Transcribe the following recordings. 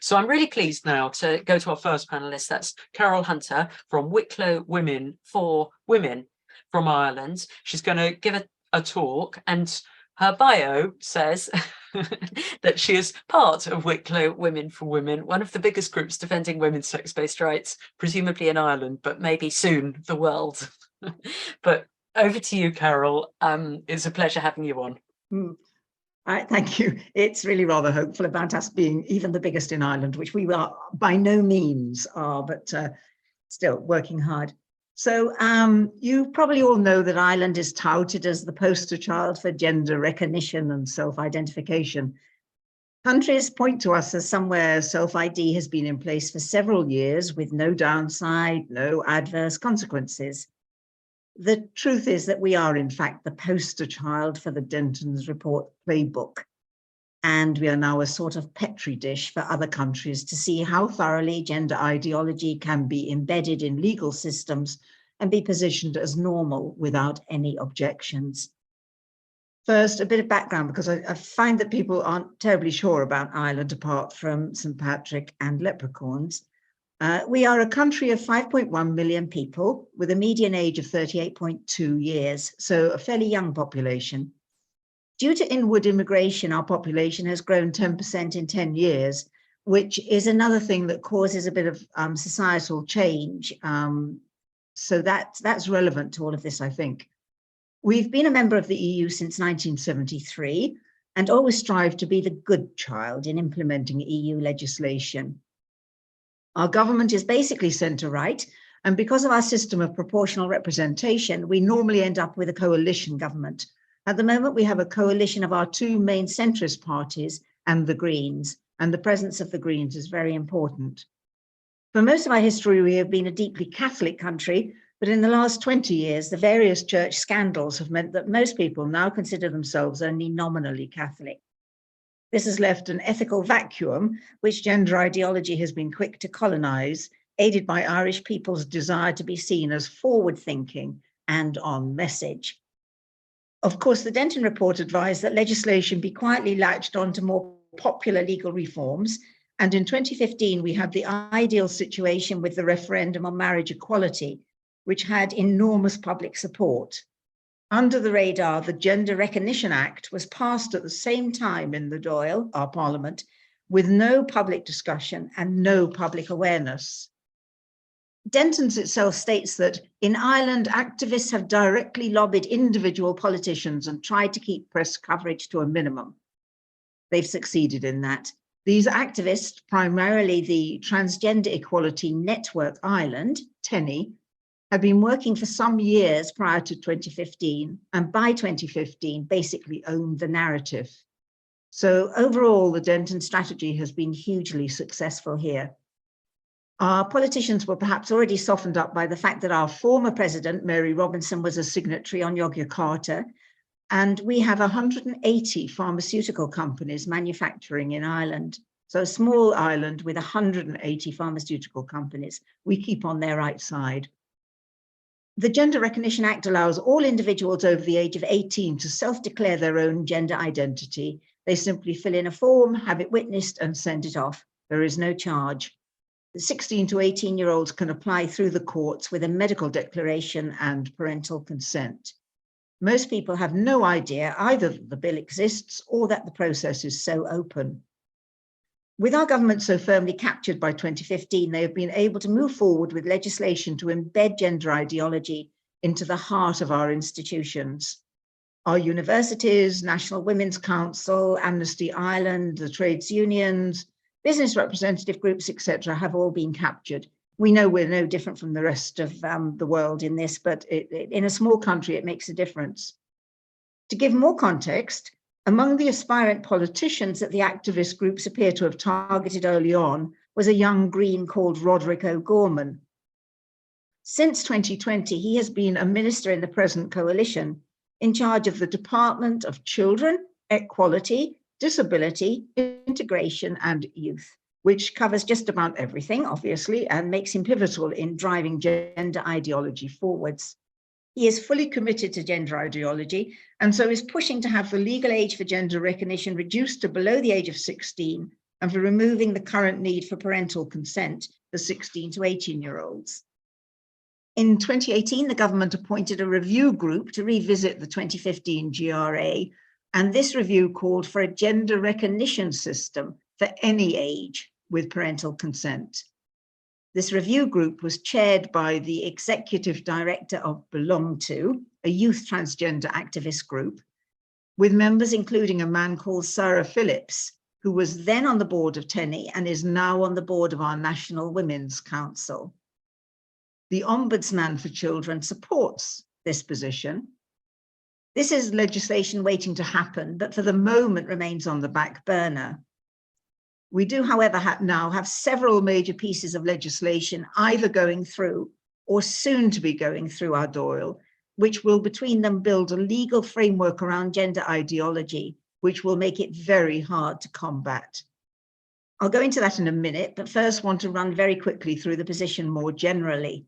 So I'm really pleased now to go to our first panelist. That's Carol Hunter from Wicklow Women for Women from Ireland. She's going to give a talk, and her bio says that she is part of Wicklow Women for Women, one of the biggest groups defending women's sex-based rights, presumably in Ireland, but maybe soon the world. But over to you, Carol. It's a pleasure having you on. Thank you. It's really rather hopeful about us being even the biggest in Ireland, which we are by no means are, but still working hard. So you probably all know that Ireland is touted as the poster child for gender recognition and self-identification. Countries point to us as somewhere self-ID has been in place for several years with no downside, no adverse consequences. The truth is that we are, in fact, the poster child for the Denton's Report playbook. And we are now a sort of petri dish for other countries to see how thoroughly gender ideology can be embedded in legal systems and be positioned as normal without any objections. First, a bit of background, because I find that people aren't terribly sure about Ireland apart from St. Patrick and leprechauns. We are a country of 5.1 million people with a median age of 38.2 years, so a fairly young population. Due to inward immigration, our population has grown 10% in 10 years, which is another thing that causes a bit of societal change. So that's relevant to all of this, I think. We've been a member of the EU since 1973 and always strive to be the good child in implementing EU legislation. Our government is basically centre-right, and because of our system of proportional representation, we normally end up with a coalition government. At the moment, we have a coalition of our two main centrist parties and the Greens, and the presence of the Greens is very important. For most of our history, we have been a deeply Catholic country, but in the last 20 years, the various church scandals have meant that most people now consider themselves only nominally Catholic. This has left an ethical vacuum, which gender ideology has been quick to colonize, aided by Irish people's desire to be seen as forward-thinking and on message. Of course, the Denton Report advised that legislation be quietly latched onto more popular legal reforms, and in 2015, we had the ideal situation with the referendum on marriage equality, which had enormous public support. Under the radar, the Gender Recognition Act was passed at the same time in the Dáil, our parliament, with no public discussion and no public awareness. Denton's itself states that in Ireland, activists have directly lobbied individual politicians and tried to keep press coverage to a minimum. They've succeeded in that. These activists, primarily the Transgender Equality Network Ireland, TENI, have been working for some years prior to 2015, and by 2015 basically owned the narrative. So overall, the Denton strategy has been hugely successful here. Our politicians were perhaps already softened up by the fact that our former president, Mary Robinson, was a signatory on Yogyakarta, and we have 180 pharmaceutical companies manufacturing in Ireland. So a small island with 180 pharmaceutical companies. We keep on their right side. The Gender Recognition Act allows all individuals over the age of 18 to self-declare their own gender identity. They simply fill in a form, have it witnessed, and send it off. There is no charge. The 16 to 18-year-olds can apply through the courts with a medical declaration and parental consent. Most people have no idea either that the bill exists or that the process is so open. With our government so firmly captured by 2015, they have been able to move forward with legislation to embed gender ideology into the heart of our institutions. Our universities, National Women's Council, Amnesty Ireland, the trades unions, business representative groups, etc., have all been captured. We know we're no different from the rest of the world in this, but in a small country, it makes a difference. To give more context, among the aspirant politicians that the activist groups appear to have targeted early on was a young Green called Roderick O'Gorman. Since 2020, he has been a minister in the present coalition in charge of the Department of Children, Equality, Disability, Integration and Youth, which covers just about everything, obviously, and makes him pivotal in driving gender ideology forwards. He is fully committed to gender ideology and so is pushing to have the legal age for gender recognition reduced to below the age of 16 and for removing the current need for parental consent for 16 to 18-year-olds. In 2018, the government appointed a review group to revisit the 2015 GRA, and this review called for a gender recognition system for any age with parental consent. This review group was chaired by the executive director of Belong To, a youth transgender activist group, with members including a man called Sarah Phillips, who was then on the board of TENI and is now on the board of our National Women's Council. The Ombudsman for Children supports this position. This is legislation waiting to happen, but for the moment remains on the back burner. We do, however, now have several major pieces of legislation either going through or soon to be going through our Dáil, which will between them build a legal framework around gender ideology, which will make it very hard to combat. I'll go into that in a minute, but first want to run very quickly through the position more generally.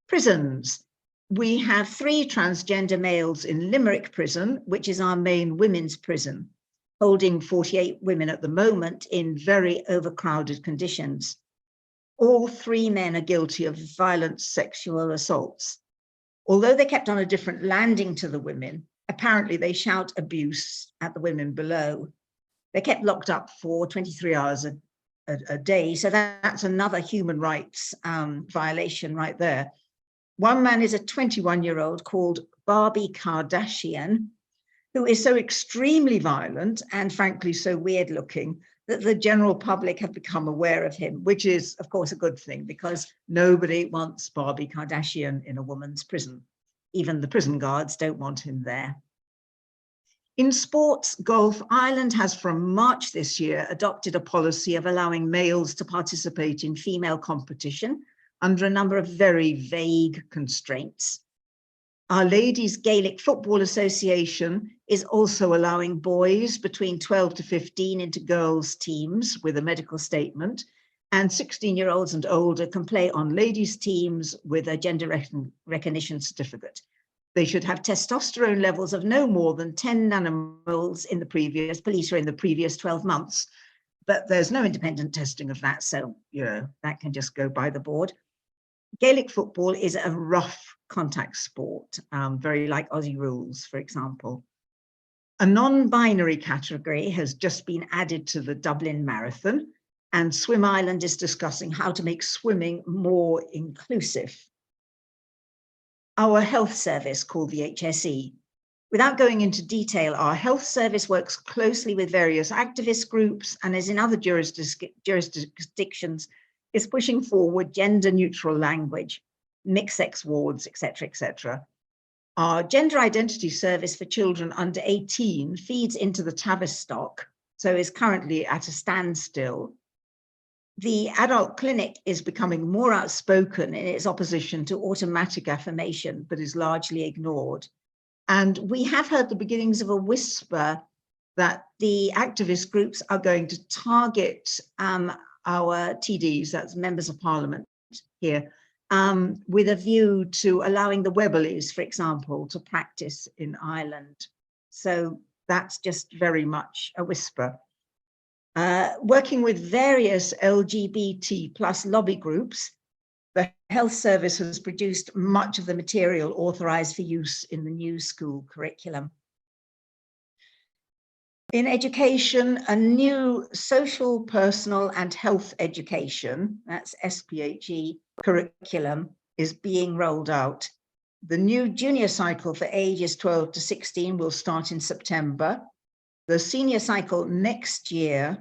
Prisons. We have 3 transgender males in Limerick Prison, which is our main women's prison, holding 48 women at the moment in very overcrowded conditions. All 3 men are guilty of violent sexual assaults. Although they're kept on a different landing to the women, apparently they shout abuse at the women below. They're kept locked up for 23 hours a day, so that's another human rights violation right there. One man is a 21-year-old called Barbie Kardashian, who is so extremely violent and frankly so weird looking that the general public have become aware of him, which is of course a good thing because nobody wants Barbie Kardashian in a woman's prison. Even the prison guards don't want him there. In sports, Golf Ireland has from March this year adopted a policy of allowing males to participate in female competition under a number of very vague constraints. Our Ladies Gaelic Football Association is also allowing boys between 12 to 15 into girls' teams with a medical statement, and 16-year-olds and older can play on ladies' teams with a gender recognition certificate. They should have testosterone levels of no more than 10 nanomoles in the previous 12 months, but there's no independent testing of that, so that can just go by the board. Gaelic football is a rough contact sport, very like Aussie rules, for example. A non-binary category has just been added to the Dublin Marathon, and Swim Ireland is discussing how to make swimming more inclusive. Our health service, called the HSE. Without going into detail, our health service works closely with various activist groups and, as in other jurisdictions, is pushing forward gender-neutral language, mixed-sex wards, etc., etc. Our gender identity service for children under 18 feeds into the Tavistock, so is currently at a standstill. The adult clinic is becoming more outspoken in its opposition to automatic affirmation, but is largely ignored. And we have heard the beginnings of a whisper that the activist groups are going to target our TDs, that's members of parliament here, with a view to allowing the Webberleys, for example, to practice in Ireland. So that's just very much a whisper. Working with various LGBT+ lobby groups, the health service has produced much of the material authorized for use in the new school curriculum. In education, a new social, personal and health education, that's SPHE curriculum, is being rolled out. The new junior cycle for ages 12 to 16 will start in September, the senior cycle next year,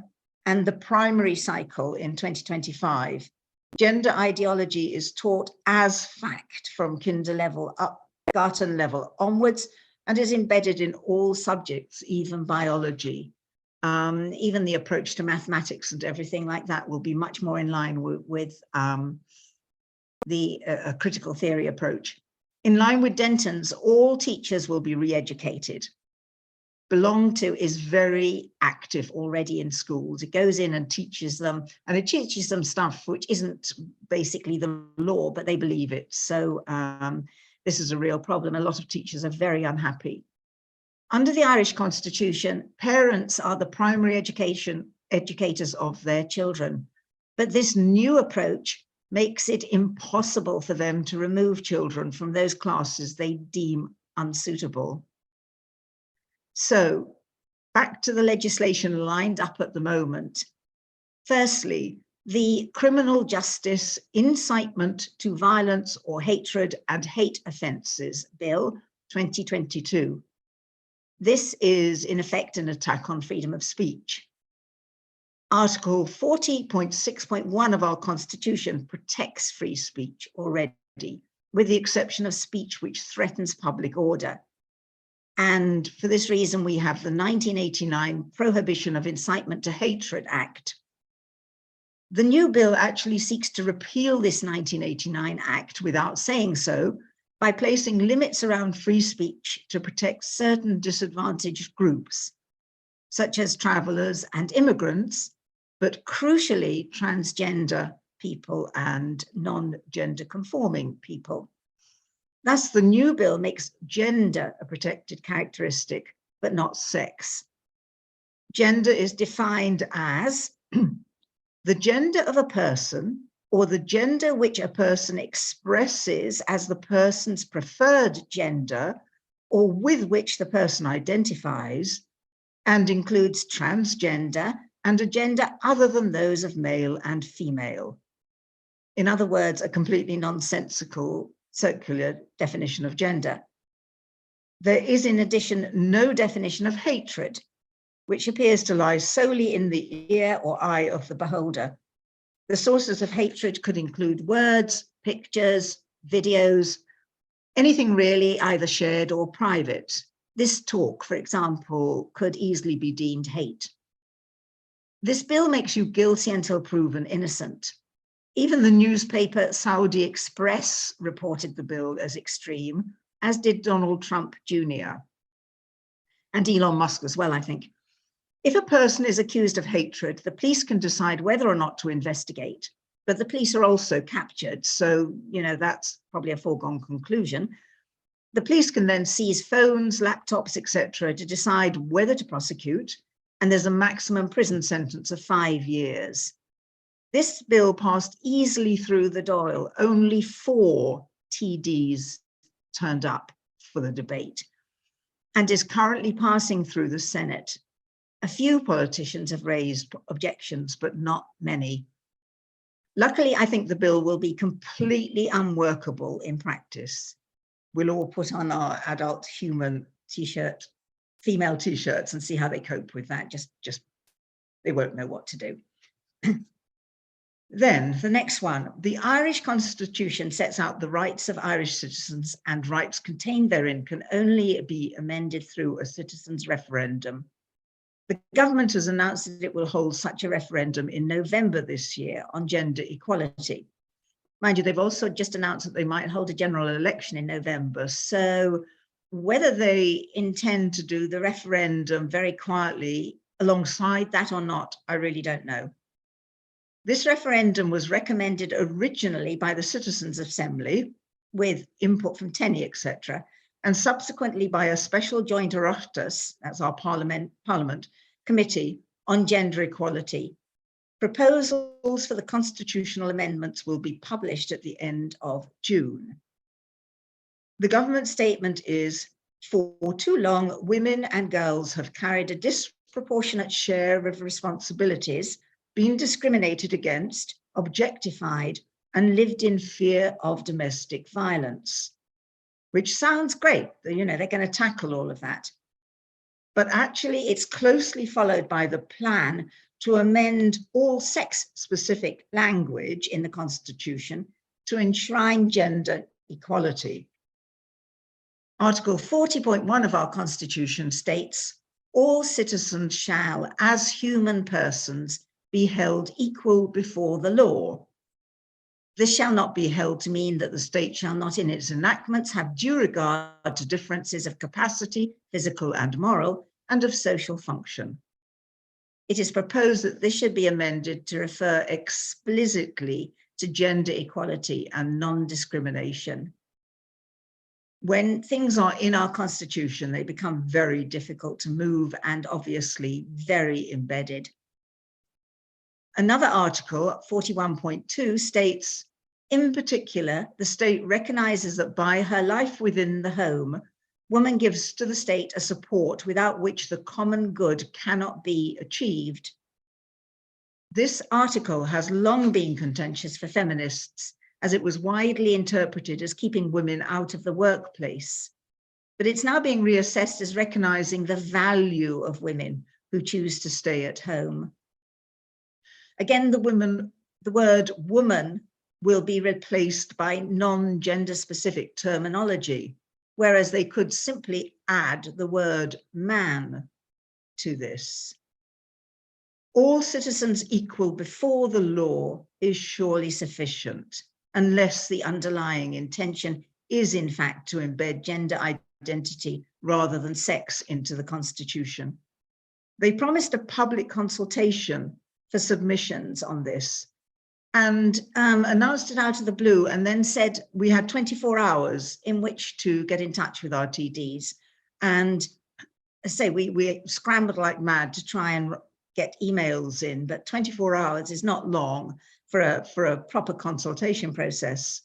and the primary cycle in 2025. Gender ideology is taught as fact from kinder level up, Garten level onwards, and is embedded in all subjects, even biology. Even the approach to mathematics and everything like that will be much more in line with the critical theory approach. In line with Denton's, all teachers will be re-educated. Belong To is very active already in schools. It goes in and teaches them, and it teaches them stuff which isn't basically the law, but they believe it. So this is a real problem. A lot of teachers are very unhappy. Under the Irish Constitution, parents are the primary education educators of their children. But this new approach makes it impossible for them to remove children from those classes they deem unsuitable. So, back to the legislation lined up at the moment. Firstly, the Criminal Justice Incitement to Violence or Hatred and Hate Offences Bill 2022. This is in effect an attack on freedom of speech. Article 40.6.1 of our Constitution protects free speech already, with the exception of speech which threatens public order. And for this reason, we have the 1989 Prohibition of Incitement to Hatred Act. The new bill actually seeks to repeal this 1989 Act without saying so, by placing limits around free speech to protect certain disadvantaged groups, such as travelers and immigrants, but crucially transgender people and non-gender conforming people. Thus, the new bill makes gender a protected characteristic, but not sex. Gender is defined as the gender of a person or the gender which a person expresses as the person's preferred gender or with which the person identifies, and includes transgender and a gender other than those of male and female. In other words, a completely nonsensical circular definition of gender. There is, in addition, no definition of hatred, which appears to lie solely in the ear or eye of the beholder. The sources of hatred could include words, pictures, videos, anything really either shared or private. This talk, for example, could easily be deemed hate. This bill makes you guilty until proven innocent. Even the newspaper Saudi Express reported the bill as extreme, as did Donald Trump Jr. and Elon Musk as well, I think. If a person is accused of hatred, the police can decide whether or not to investigate, but the police are also captured. So, that's probably a foregone conclusion. The police can then seize phones, laptops, etc., to decide whether to prosecute, and there's a maximum prison sentence of 5 years. This bill passed easily through the Dáil. Only 4 TDs turned up for the debate and is currently passing through the Senate. A few politicians have raised objections, but not many. Luckily, I think the bill will be completely unworkable in practice. We'll all put on our adult human t-shirt, female t-shirts, and see how they cope with that. Just they won't know what to do. Then the next one, the Irish Constitution sets out the rights of Irish citizens, and rights contained therein can only be amended through a citizens' referendum. The government has announced that it will hold such a referendum in November this year on gender equality. Mind you, they've also just announced that they might hold a general election in November. So whether they intend to do the referendum very quietly alongside that or not, I really don't know. This referendum was recommended originally by the Citizens' Assembly with input from TENI, etc., and subsequently by a special joint Oireachtas, that's our Parliament Committee on Gender Equality. Proposals for the constitutional amendments will be published at the end of June. The government statement is, for too long, women and girls have carried a disproportionate share of responsibilities, been discriminated against, objectified, and lived in fear of domestic violence. Which sounds great, they're going to tackle all of that. But actually, it's closely followed by the plan to amend all sex-specific language in the Constitution to enshrine gender equality. Article 40.1 of our Constitution states, all citizens shall, as human persons, be held equal before the law. This shall not be held to mean that the state shall not in its enactments have due regard to differences of capacity, physical and moral, and of social function. It is proposed that this should be amended to refer explicitly to gender equality and non-discrimination. When things are in our Constitution, they become very difficult to move and obviously very embedded. Another article, 41.2, states, in particular, the state recognizes that by her life within the home, woman gives to the state a support without which the common good cannot be achieved. This article has long been contentious for feminists, as it was widely interpreted as keeping women out of the workplace. But it's now being reassessed as recognizing the value of women who choose to stay at home. Again, the word woman will be replaced by non-gender specific terminology, whereas they could simply add the word man to this. All citizens equal before the law is surely sufficient, unless the underlying intention is in fact to embed gender identity rather than sex into the Constitution. They promised a public consultation for submissions on this and announced it out of the blue, and then said we had 24 hours in which to get in touch with our TDs. And I say we scrambled like mad to try and get emails in, but 24 hours is not long for a proper consultation process.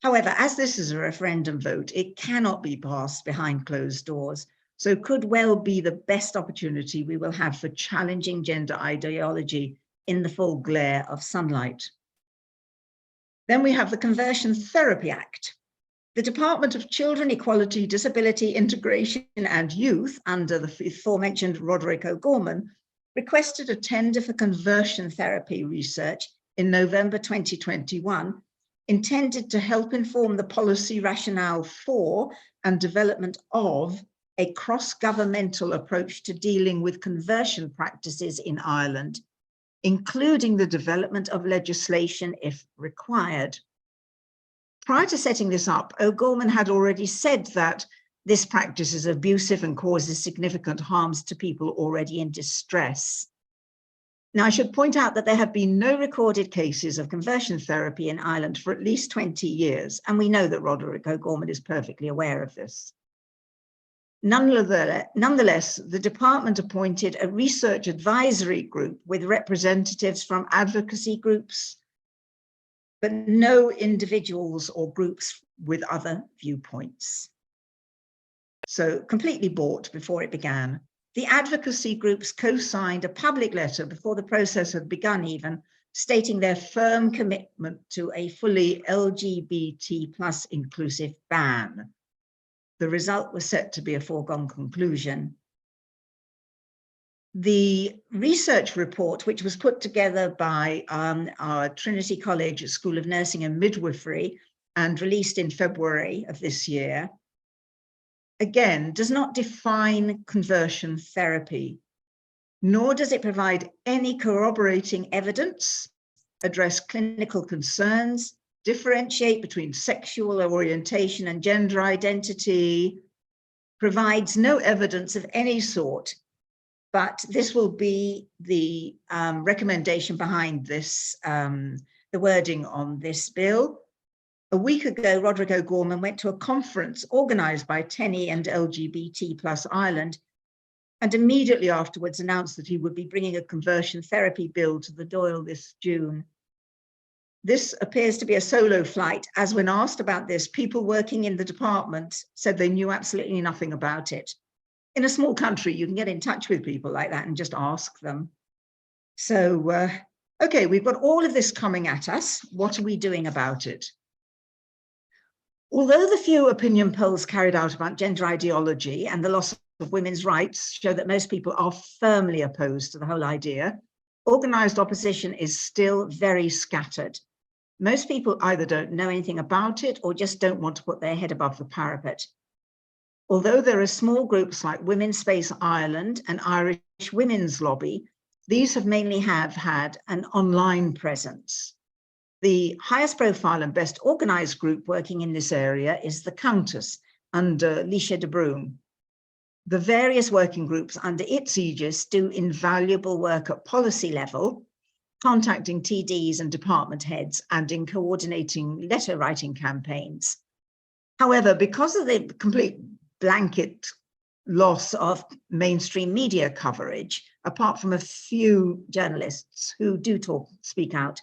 However, as this is a referendum vote, it cannot be passed behind closed doors, so could well be the best opportunity we will have for challenging gender ideology in the full glare of sunlight. Then we have the Conversion Therapy Act. The Department of Children, Equality, Disability, Integration and Youth, under the aforementioned Roderick O'Gorman, requested a tender for conversion therapy research in November 2021, intended to help inform the policy rationale for and development of a cross-governmental approach to dealing with conversion practices in Ireland, including the development of legislation if required. Prior to setting this up, O'Gorman had already said that this practice is abusive and causes significant harms to people already in distress. Now, I should point out that there have been no recorded cases of conversion therapy in Ireland for at least 20 years, and we know that Roderick O'Gorman is perfectly aware of this. Nonetheless, the department appointed a research advisory group with representatives from advocacy groups, but no individuals or groups with other viewpoints. So completely bought before it began. The advocacy groups co-signed a public letter before the process had begun even, stating their firm commitment to a fully LGBT+ inclusive ban. The result was set to be a foregone conclusion. The research report, which was put together by our Trinity College School of Nursing and Midwifery and released in February of this year, again, does not define conversion therapy, nor does it provide any corroborating evidence, address clinical concerns, differentiate between sexual orientation and gender identity, provides no evidence of any sort. But this will be the recommendation behind this, the wording on this bill. A week ago, Roderick O'Gorman went to a conference organised by TENI and LGBT+ Ireland, and immediately afterwards announced that he would be bringing a conversion therapy bill to the Dáil this June. This appears to be a solo flight, as when asked about this, people working in the department said they knew absolutely nothing about it. In a small country, you can get in touch with people like that and just ask them. So, okay, we've got all of this coming at us. What are we doing about it? Although the few opinion polls carried out about gender ideology and the loss of women's rights show that most people are firmly opposed to the whole idea, organised opposition is still very scattered. Most people either don't know anything about it or just don't want to put their head above the parapet. Although there are small groups like Women's Space Ireland and Irish Women's Lobby, these have mainly had an online presence. The highest profile and best organised group working in this area is the Countess under Leisha de Brún. The various working groups under its aegis do invaluable work at policy level, contacting TDs and department heads and in coordinating letter writing campaigns. However, because of the complete blanket loss of mainstream media coverage, apart from a few journalists who do speak out.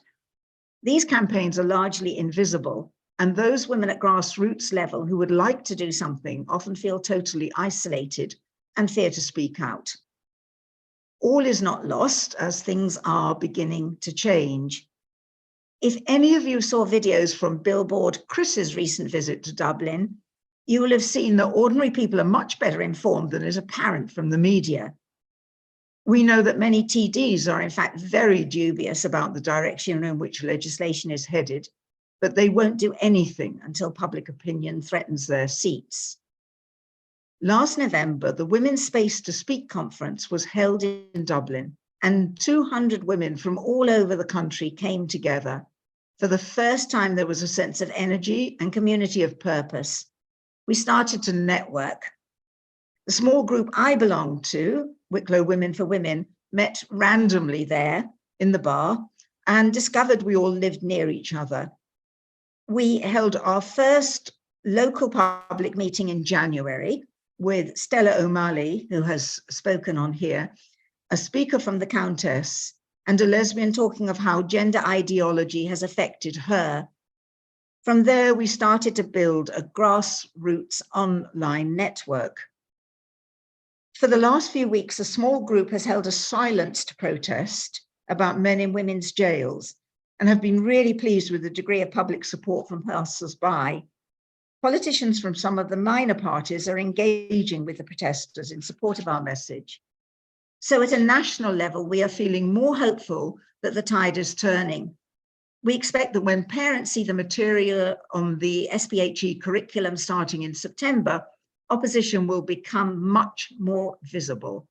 These campaigns are largely invisible, and those women at grassroots level who would like to do something often feel totally isolated and fear to speak out. All is not lost, as things are beginning to change. If any of you saw videos from Billboard Chris's recent visit to Dublin, you will have seen that ordinary people are much better informed than is apparent from the media. We know that many TDs are in fact very dubious about the direction in which legislation is headed, but they won't do anything until public opinion threatens their seats. Last November, the Women's Space to Speak conference was held in Dublin, and 200 women from all over the country came together. For the first time, there was a sense of energy and community of purpose. We started to network. The small group I belonged to, Wicklow Women for Women, met randomly there in the bar and discovered we all lived near each other. We held our first local public meeting in January with Stella O'Malley, who has spoken on here, a speaker from the Countess, and a lesbian talking of how gender ideology has affected her. From there, we started to build a grassroots online network. For the last few weeks, a small group has held a silenced protest about men in women's jails and have been really pleased with the degree of public support from passers-by. Politicians from some of the minor parties are engaging with the protesters in support of our message. So at a national level, we are feeling more hopeful that the tide is turning. We expect that when parents see the material on the SPHE curriculum starting in September, opposition will become much more visible.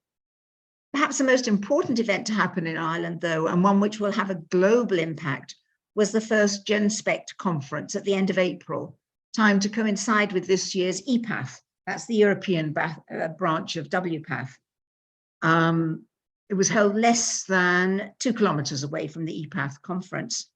Perhaps the most important event to happen in Ireland, though, and one which will have a global impact, was the first GenSpect conference at the end of April, timed to coincide with this year's EPATH. That's the European branch of WPATH. It was held less than 2 kilometers away from the EPATH conference.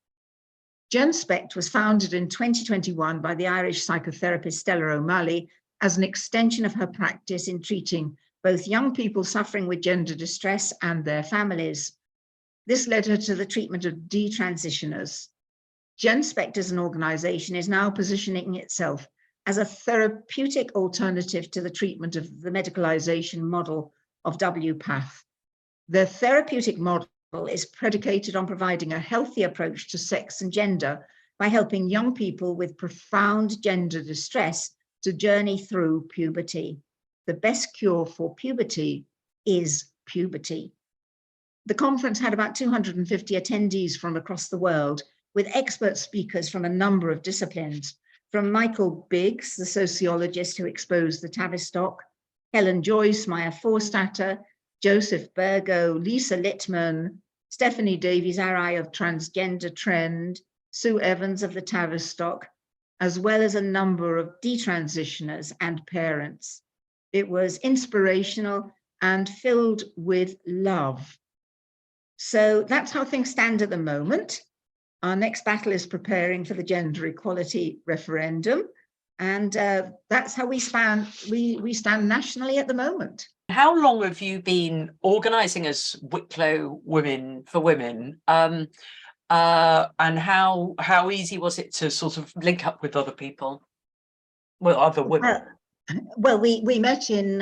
GenSpect was founded in 2021 by the Irish psychotherapist Stella O'Malley as an extension of her practice in treating both young people suffering with gender distress and their families. This led her to the treatment of detransitioners. GenSpect as an organization is now positioning itself as a therapeutic alternative to the treatment of the medicalization model of WPATH. The therapeutic model is predicated on providing a healthy approach to sex and gender by helping young people with profound gender distress to journey through puberty. The best cure for puberty is puberty. The conference had about 250 attendees from across the world, with expert speakers from a number of disciplines, from Michael Biggs, the sociologist who exposed the Tavistock, Helen Joyce, Maya Forstatter, Joseph Burgo, Lisa Littman, Stephanie Davies-Arai of Transgender Trend, Sue Evans of the Tavistock, as well as a number of detransitioners and parents. It was inspirational and filled with love. So that's how things stand at the moment. Our next battle is preparing for the gender equality referendum. And that's how we stand nationally at the moment. How long have you been organising as Wicklow Women for Women? And how easy was it to sort of link up with other people? Well, other women. Well, we met in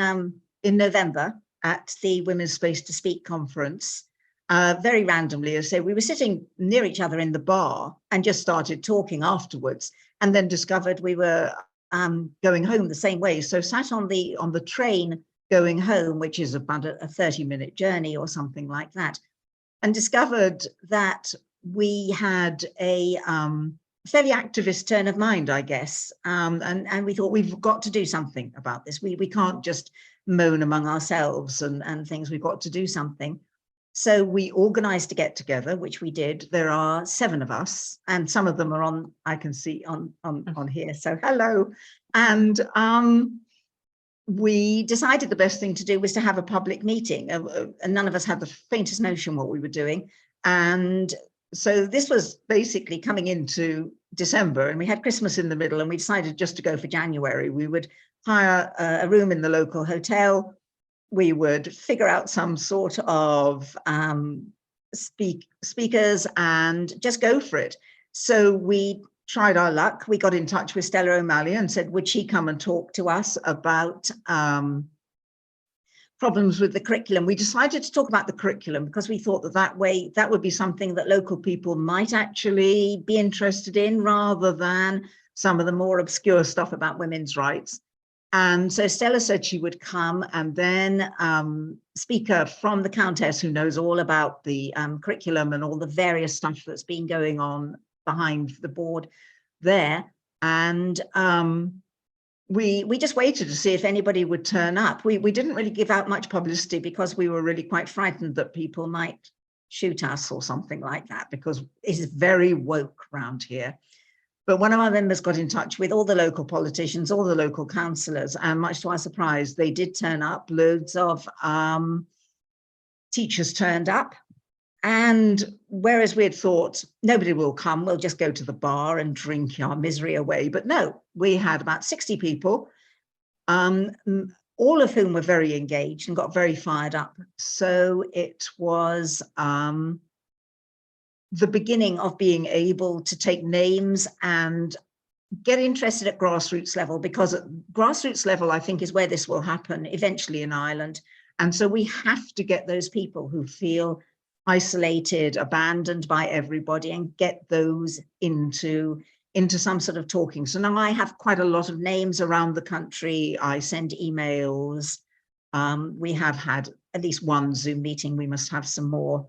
November at the Women's Space to Speak conference, very randomly. As I say, we were sitting near each other in the bar and just started talking afterwards, and then discovered we were going home the same way. So sat on the train going home, which is about a 30-minute journey or something like that, and discovered that we had a fairly activist turn of mind, I guess, and we thought we've got to do something about this. We can't just moan among ourselves and things. We've got to do something. So we organized to get together, which we did. There are 7 of us, and some of them are on, I can see on here. So hello. And we decided the best thing to do was to have a public meeting. And none of us had the faintest notion what we were doing. And so this was basically coming into December, and we had Christmas in the middle, and we decided just to go for January. We would hire a room in the local hotel. We would figure out some sort of speakers and just go for it. So we tried our luck. We got in touch with Stella O'Malley and said, would she come and talk to us about problems with the curriculum? We decided to talk about the curriculum because we thought that way that would be something that local people might actually be interested in, rather than some of the more obscure stuff about women's rights. And so Stella said she would come, and then speaker from the Countess, who knows all about the curriculum and all the various stuff that's been going on behind the board there. And we just waited to see if anybody would turn up. We didn't really give out much publicity because we were really quite frightened that people might shoot us or something like that, because it is very woke around here. But one of our members got in touch with all the local politicians, all the local councillors, and much to our surprise, they did turn up. Loads of teachers turned up. And whereas we had thought nobody will come, we'll just go to the bar and drink our misery away. But no, we had about 60 people, all of whom were very engaged and got very fired up. So it was the beginning of being able to take names and get interested at grassroots level, because at grassroots level, I think, is where this will happen eventually in Ireland. And so we have to get those people who feel isolated, abandoned by everybody, and get those into some sort of talking. So now I have quite a lot of names around the country. I send emails. We have had at least one Zoom meeting. We must have some more.